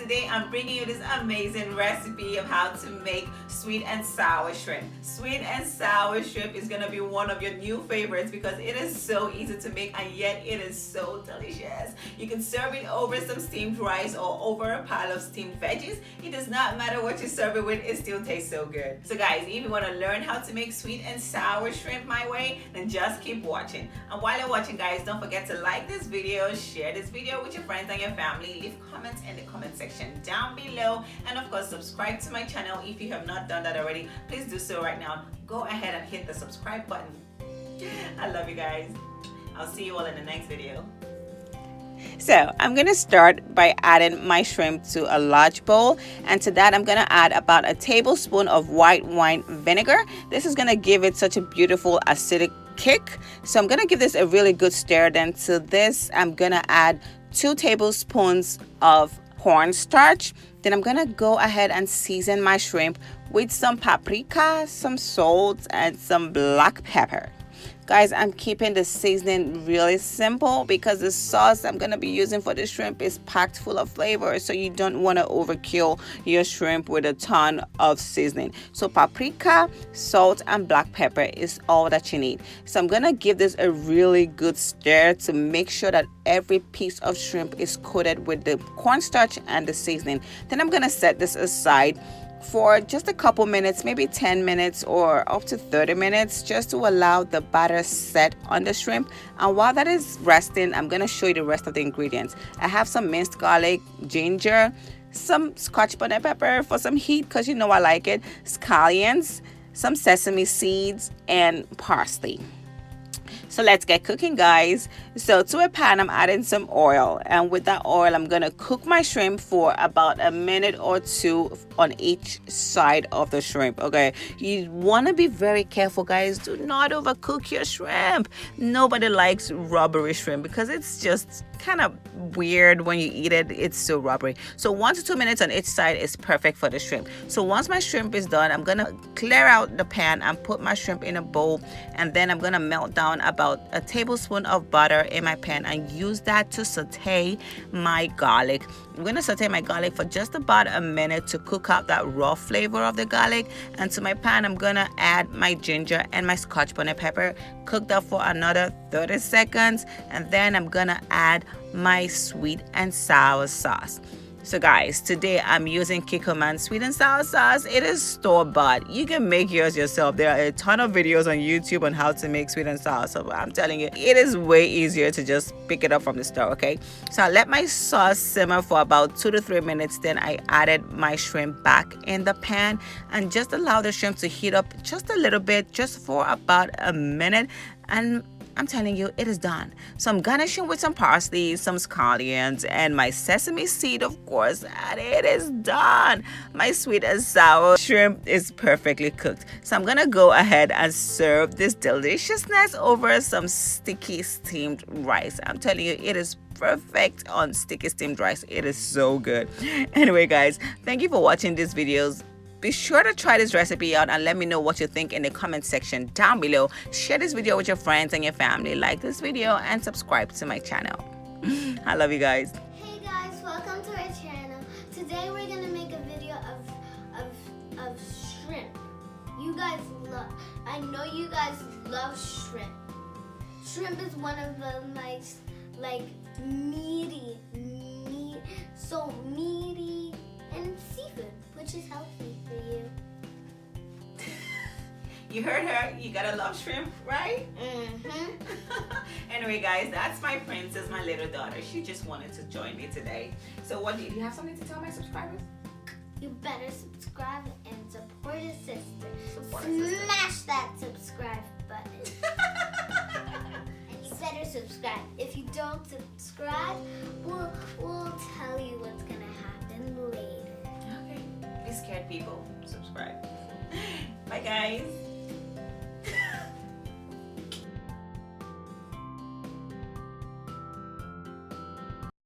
today I'm bringing you this amazing recipe of how to make sweet and sour shrimp. Sweet and sour shrimp is gonna be one of your new favorites because it is so easy to make and yet it is so delicious. You can serve it over some steamed rice or over a pile of steamed veggies. It does not matter what you serve it with, it still tastes so good. So guys, if you want to learn how to make sweet and sour shrimp my way, then just keep watching. And while you're watching guys, don't forget to like this video, share this video with your friends and your family, leave comments in the comment section down below, and of course subscribe to my channel if you have not done that already. Please do so right now. Go ahead and hit the subscribe button. I love you guys. I'll see you all in the next video. So I'm gonna start by adding my shrimp to a large bowl, and to that I'm gonna add about a tablespoon of white wine vinegar. This is gonna give it such a beautiful acidic kick, so I'm gonna give this a really good stir. Then to this I'm gonna add 2 tablespoons of cornstarch. Then I'm gonna go ahead and season my shrimp with some paprika, some salt, and some black pepper. Guys, I'm keeping the seasoning really simple because the sauce I'm going to be using for the shrimp is packed full of flavor, so you don't want to overkill your shrimp with a ton of seasoning. So paprika, salt, and black pepper is all that you need. So I'm going to give this a really good stir to make sure that every piece of shrimp is coated with the cornstarch and the seasoning. Then I'm going to set this aside for just a couple minutes, maybe 10 minutes or up to 30 minutes, just to allow the batter set on the shrimp. And while that is resting, I'm going to show you the rest of the ingredients. I have some minced garlic, ginger, some scotch bonnet pepper for some heat because you know I like it, scallions, some sesame seeds, and parsley. So let's get cooking guys. So to a pan I'm adding some oil, and with that oil I'm gonna cook my shrimp for about a minute or 2 on each side of the shrimp. Okay, you want to be very careful guys, do not overcook your shrimp. Nobody likes rubbery shrimp because it's just kind of weird when you eat it. It's so rubbery. So 1 to 2 minutes on each side is perfect for the shrimp. So once my shrimp is done, I'm gonna clear out the pan and put my shrimp in a bowl, and then I'm gonna melt down about a tablespoon of butter in my pan and use that to saute my garlic. I'm gonna saute my garlic for just about a minute to cook out that raw flavor of the garlic. And to my pan I'm gonna add my ginger and my scotch bonnet pepper, cook that for another 30 seconds, and then I'm gonna add my sweet and sour sauce. So guys, today I'm using Kikkoman sweet and sour sauce. It is store-bought. You can make yours yourself. There are a ton of videos on YouTube on how to make sweet and sour. So I'm telling you, it is way easier to just pick it up from the store, okay? So I let my sauce simmer for about 2 to 3 minutes. Then I added my shrimp back in the pan and just allow the shrimp to heat up just a little bit, just for about a minute. And I'm telling you, it is done. So I'm garnishing with some parsley, some scallions, and my sesame seed, of course, and it is done. My sweet and sour shrimp is perfectly cooked. So I'm gonna go ahead and serve this deliciousness over some sticky steamed rice. I'm telling you, it is perfect on sticky steamed rice. It is so good. Anyway, guys, thank you for watching these videos. Be sure to try this recipe out and let me know what you think in the comment section down below. Share this video with your friends and your family. Like this video and subscribe to my channel. I love you guys. Hey guys, welcome to our channel. Today we're gonna make a video of shrimp. You guys I know you guys love shrimp. Shrimp is one of the nice, like meaty and seafood, which is healthy for you. You heard her. You gotta love shrimp, right? Anyway, guys, that's my princess, my little daughter. She just wanted to join me today. So what do you have something to tell my subscribers? You better subscribe and support a sister. Support a sister. Smash that subscribe button. And you better subscribe. If you don't subscribe, we'll tell you what's gonna happen later. Okay. Be scared, people. Subscribe. Bye, guys.